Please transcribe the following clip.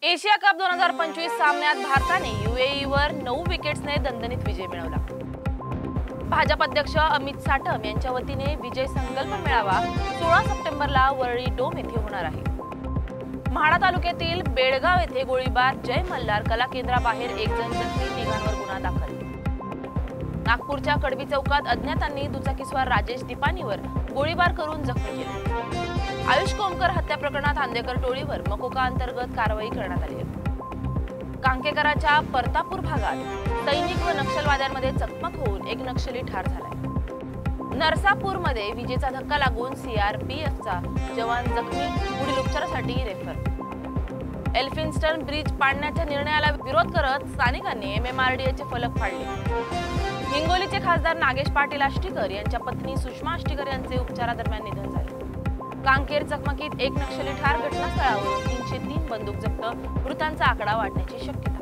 Asia cup 2025 सामन्यात भारताने यूएईवर 9 विकेट्सने दणदणीत विजय मिळवला। भाजप अध्यक्ष अमित साटम यांच्या वतीने विजय संकल्प मेळावा 16 सप्टेंबरला वरळी डोम येथे होणार आहे। म्हाडा तालुक्यातील बेळगाव येथे गोळीबार, जय मल्हार कला केंद्राबाहेर एक जण जखमी, तिघांवर गुन्हा दाखल। नागपूरच्या कडबी चौकात अज्ञातांनी दुचाकीस्वार राजेश दीपानीवर गोळीबार करून जखमी केले। आयुष कोमकर हत्या प्रकरणात आंदेकर टोळीवर मकोका अंतर्गत कारवाई करण्यात आली आहे। कांकेकराच्या परतापूर भागात सैनिक व नक्षलवाद्यांमध्ये चकमक होऊन एक नक्षली ठार झालाय। नरसापूरमध्ये विजेचा धक्का लागून सीआरपीएफचा जवान जखमी, पुढील उपचारासाठी रेफर। एल्फिन्स्टन ब्रिज पाडण्याच्या निर्णयाला विरोध करत स्थानिकांनी एमएमआरडीएचे फलक फाडले। हिंगोलीचे खासदार नागेश पाटील आष्टीकर यांच्या पत्नी सुषमा आष्टीकर यांचे उपचारादरम्यान निधन झाले। कांकेर चकमकीत एक नक्षली ठार, घटनास्थळावरून 303 बंदूक जप्त, मृतांचा आकडा वाढण्याची शक्यता।